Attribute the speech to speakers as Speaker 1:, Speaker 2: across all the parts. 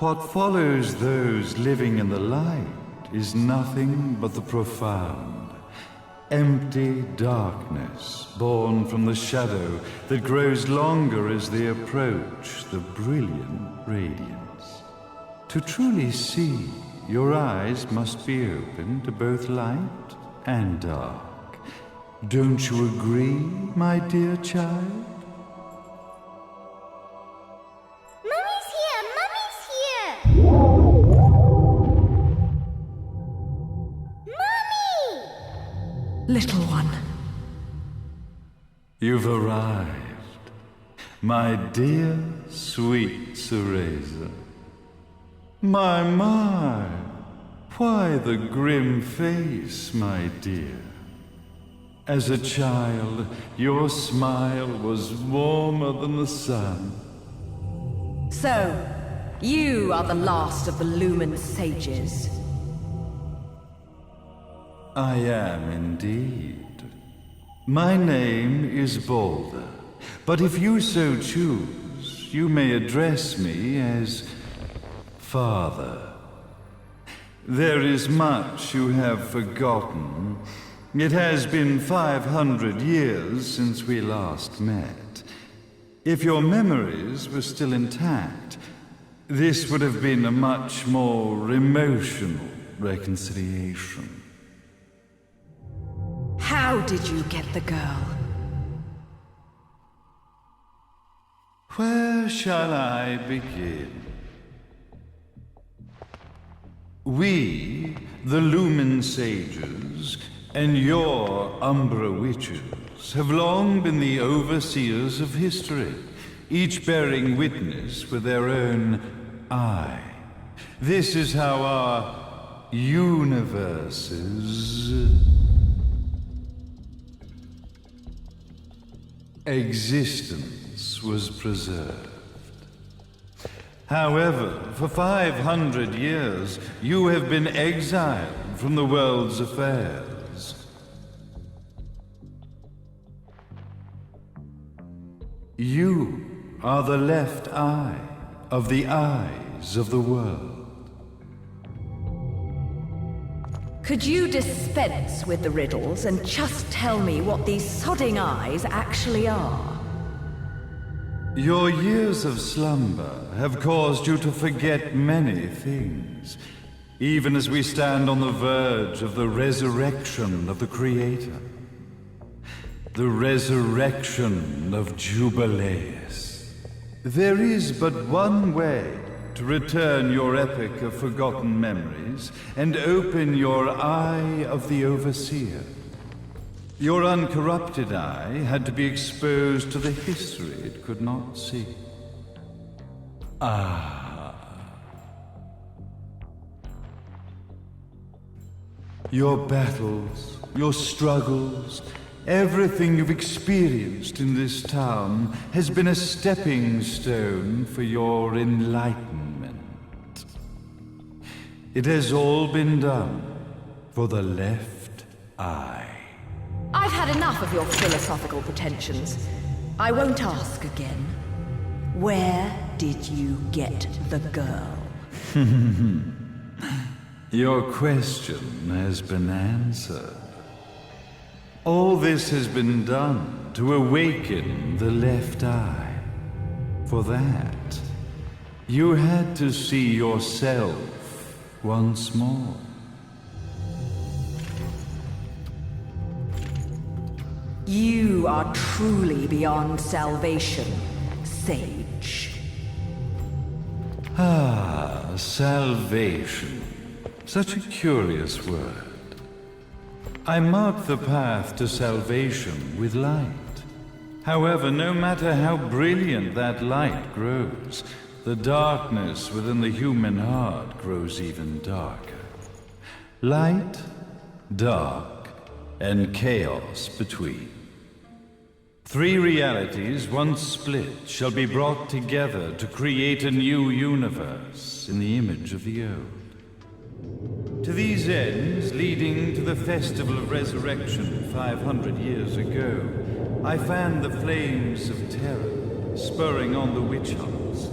Speaker 1: What follows those living in the light is nothing but the profound, empty darkness born from the shadow that grows longer as they approach the brilliant radiance. To truly see, your eyes must be open to both light and dark. Don't you agree, my dear child?
Speaker 2: Little one.
Speaker 1: You've arrived, my dear, sweet Cereza. My, why the grim face, my dear? As a child, your smile was warmer than the sun.
Speaker 2: So, you are the last of the Lumen sages.
Speaker 1: I am indeed. My name is Balder, but if you so choose, you may address me as Father. There is much you have forgotten. It has been 500 years since we last met. If your memories were still intact, this would have been a much more emotional reconciliation.
Speaker 2: How did you get the girl?
Speaker 1: Where shall I begin? We, the Lumen Sages, and your Umbra Witches, have long been the overseers of history, each bearing witness with their own eye. This is how our universes existence was preserved. However, for 500 years, you have been exiled from the world's affairs. You are the left eye of the eyes of the world.
Speaker 2: Could you dispense with the riddles and just tell me what these sodding eyes actually are?
Speaker 1: Your years of slumber have caused you to forget many things, even as we stand on the verge of the resurrection of the Creator. The resurrection of Jubileus. There is but one way to return your epic of forgotten memories and open your eye of the Overseer. Your uncorrupted eye had to be exposed to the history it could not see. Your battles, your struggles, everything you've experienced in this town has been a stepping stone for your enlightenment. It has all been done for the left eye.
Speaker 2: I've had enough of your philosophical pretensions. I won't ask again. Where did you get the girl?
Speaker 1: Your question has been answered. All this has been done to awaken the left eye. For that, you had to see yourself once more.
Speaker 2: You are truly beyond salvation, sage.
Speaker 1: Salvation. Such a curious word. I mark the path to salvation with light. However, no matter how brilliant that light grows, the darkness within the human heart grows even darker. Light, dark, and chaos between. Three realities, once split, shall be brought together to create a new universe in the image of the old. To these ends, leading to the Festival of Resurrection 500 years ago, I fanned the flames of terror, spurring on the witch hunts.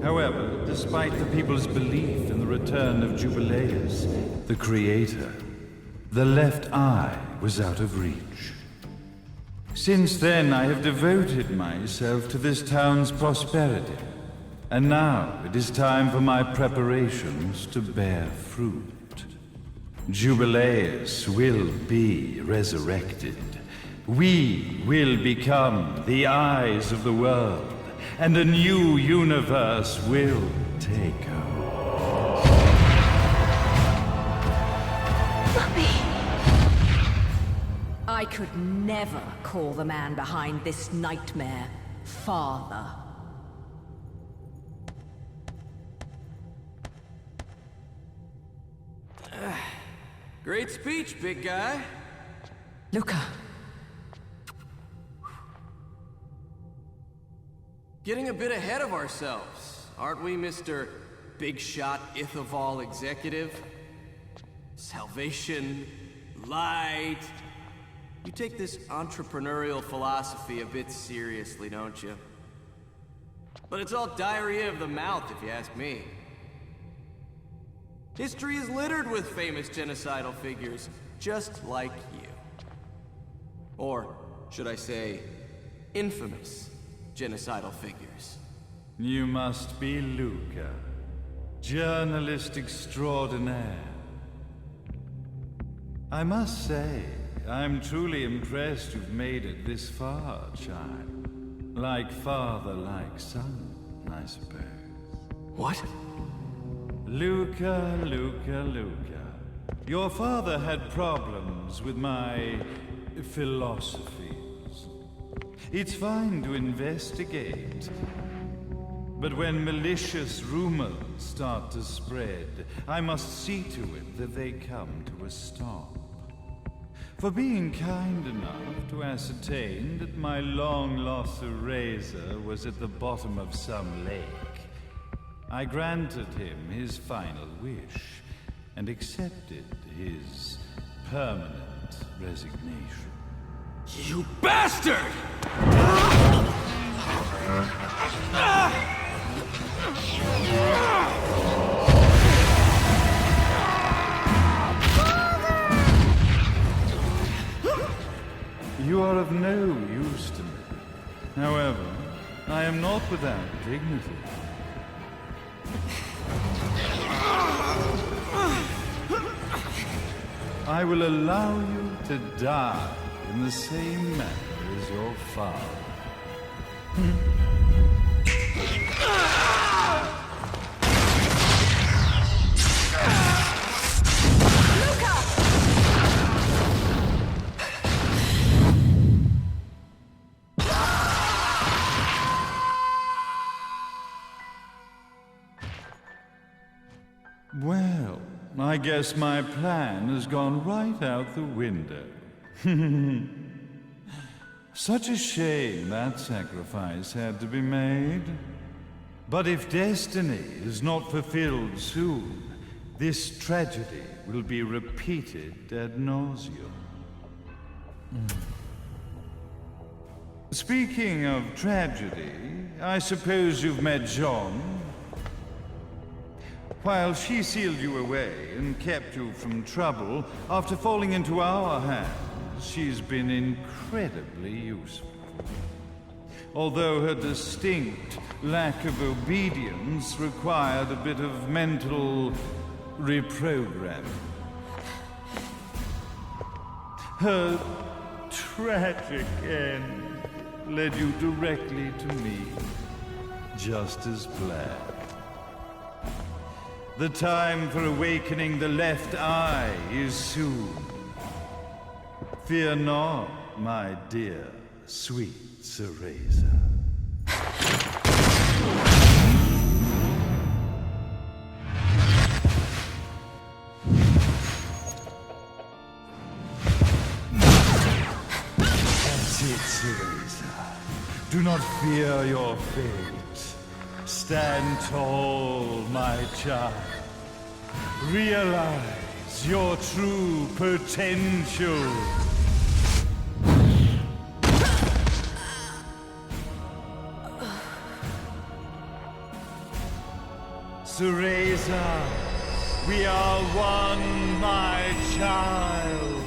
Speaker 1: However, despite the people's belief in the return of Jubileus, the creator, the left eye was out of reach. Since then, I have devoted myself to this town's prosperity. And now it is time for my preparations to bear fruit. Jubileus will be resurrected. We will become the eyes of the world, and a new universe will take over.
Speaker 2: I could never call the man behind this nightmare father.
Speaker 3: Great speech, big guy.
Speaker 2: Luca.
Speaker 3: Getting a bit ahead of ourselves, aren't we, Mr. Big Shot Ithaval Executive? Salvation, light. You take this entrepreneurial philosophy a bit seriously, don't you? But it's all diarrhea of the mouth, if you ask me. History is littered with famous genocidal figures, just like you. Or, should I say, infamous genocidal figures.
Speaker 1: You must be Luca, journalist extraordinaire. I must say, I'm truly impressed you've made it this far, child. Like father, like son, I suppose.
Speaker 3: What?
Speaker 1: Luca, Luca, Luca. Your father had problems with my philosophies. It's fine to investigate, but when malicious rumors start to spread, I must see to it that they come to a stop. For being kind enough to ascertain that my long-lost eraser was at the bottom of some lake, I granted him his final wish and accepted his permanent resignation.
Speaker 3: You bastard!
Speaker 1: You are of no use to me. However, I am not without dignity. I will allow you to die in the same manner as your father. Well, I guess my plan has gone right out the window. Such a shame that sacrifice had to be made. But if destiny is not fulfilled soon, this tragedy will be repeated ad nauseum. Speaking of tragedy, I suppose you've met Jean. While she sealed you away and kept you from trouble, after falling into our hands, she's been incredibly useful. Although her distinct lack of obedience required a bit of mental reprogramming. Her tragic end led you directly to me, just as planned. The time for awakening the left eye is soon. Fear not, my dear, sweet Cereza. That's it, Cereza. Do not fear your fate. Stand tall, my child. Realize your true potential. Cereza, we are one, my child.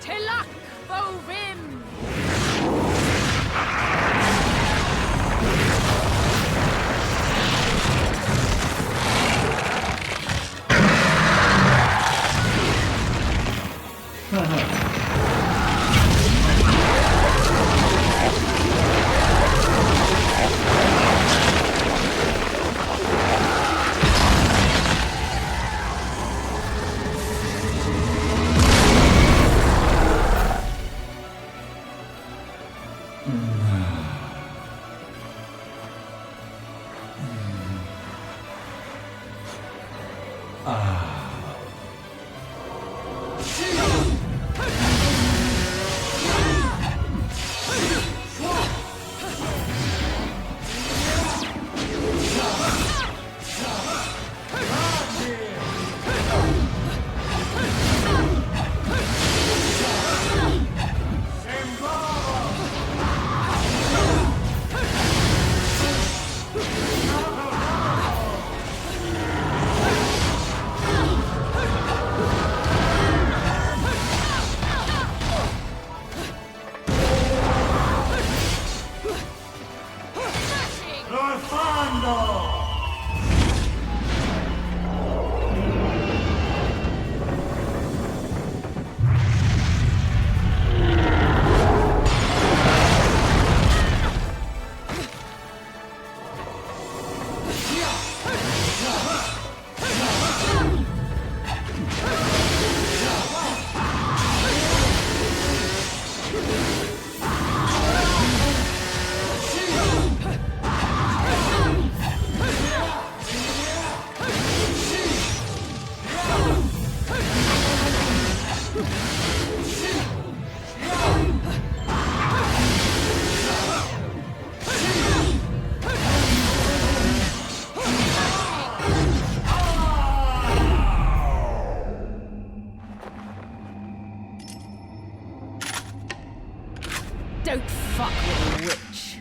Speaker 4: Tilak Vovim!
Speaker 2: Don't fuck with a witch.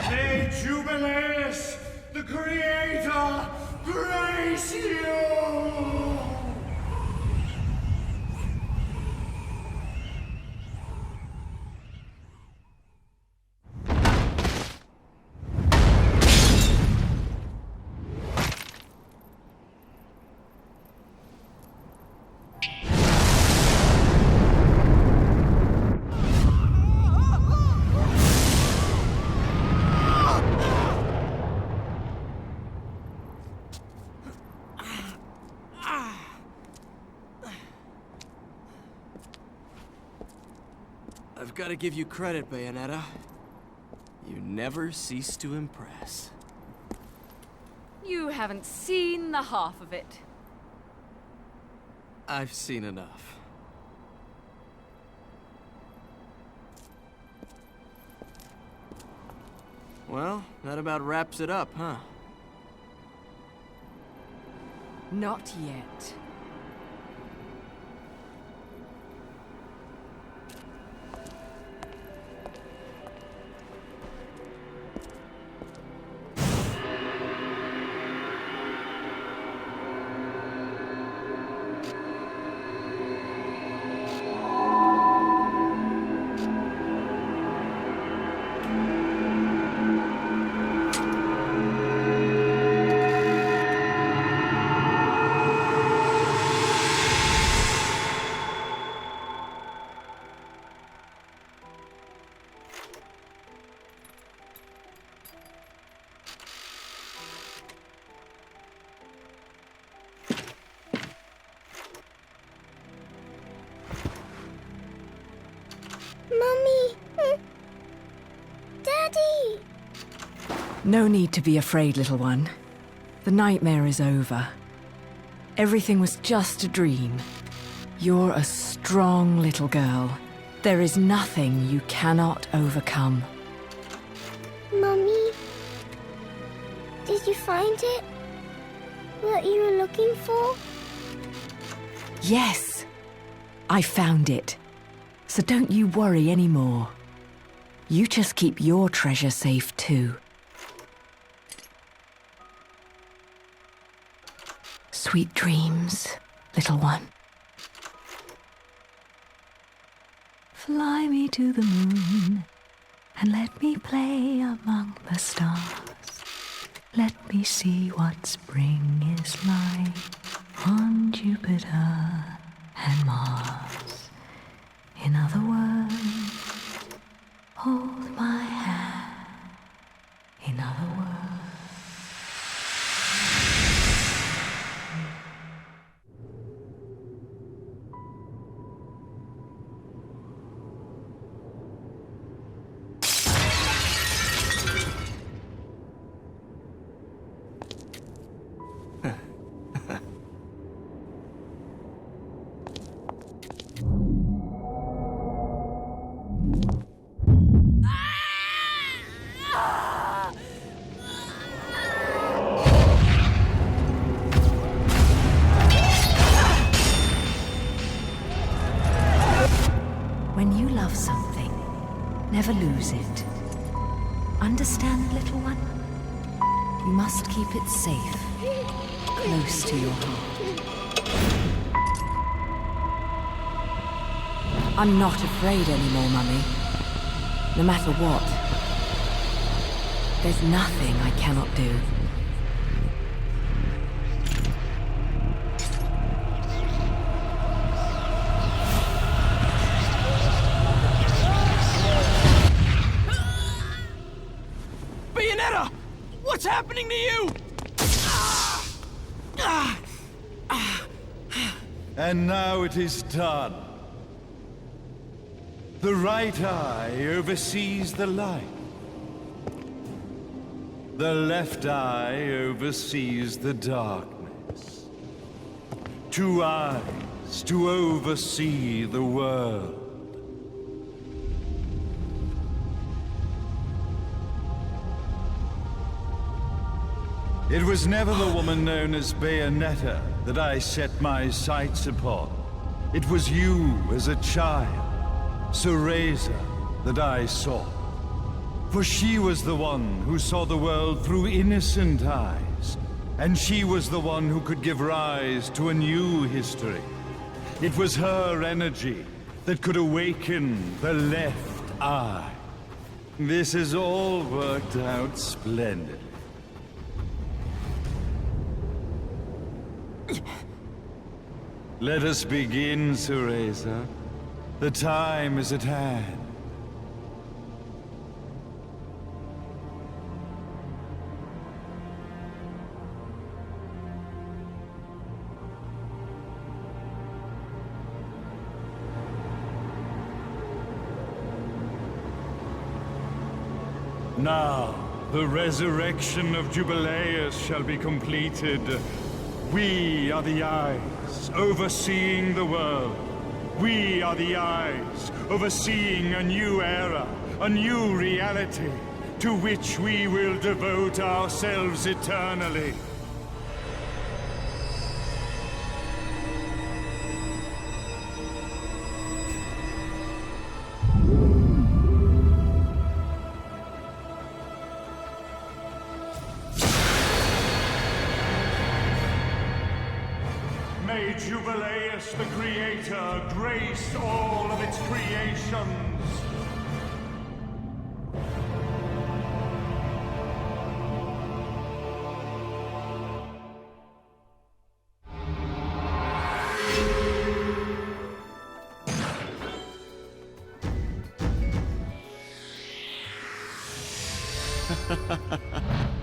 Speaker 4: May Jubileus, the Creator, grace you!
Speaker 3: I've got to give you credit, Bayonetta. You never cease to impress.
Speaker 2: You haven't seen the half of it.
Speaker 3: I've seen enough. Well, that about wraps it up, huh?
Speaker 2: Not yet.
Speaker 5: Mummy! Daddy!
Speaker 2: No need to be afraid, little one. The nightmare is over. Everything was just a dream. You're a strong little girl. There is nothing you cannot overcome.
Speaker 5: Mummy? Did you find it? What you were looking for?
Speaker 2: Yes, I found it. So don't you worry anymore. You just keep your treasure safe too. Sweet dreams, little one. Fly me to the moon and let me play among the stars. Let me see what spring is like on Jupiter and Mars. In other words, hold my hand. In other words. When you love something, never lose it. Understand, little one? You must keep it safe, close to your heart. I'm not afraid anymore, Mummy. No matter what. There's nothing I cannot do.
Speaker 3: Bayonetta! What's happening to you?
Speaker 1: And now it is done. The right eye oversees the light. The left eye oversees the darkness. 2 eyes eyes to oversee the world. It was never the woman known as Bayonetta that I set my sights upon. It was you as a child, Cereza, that I saw. For she was the one who saw the world through innocent eyes, and she was the one who could give rise to a new history. It was her energy that could awaken the left eye. This has all worked out splendidly. Let us begin, Cereza. The time is at hand. Now, the resurrection of Jubileus shall be completed. We are the eyes, overseeing the world. We are the eyes, overseeing a new era, a new reality, to which we will devote ourselves eternally.
Speaker 4: May Jubileus, the Creator, grace all of its creations.
Speaker 3: Ha ha ha ha.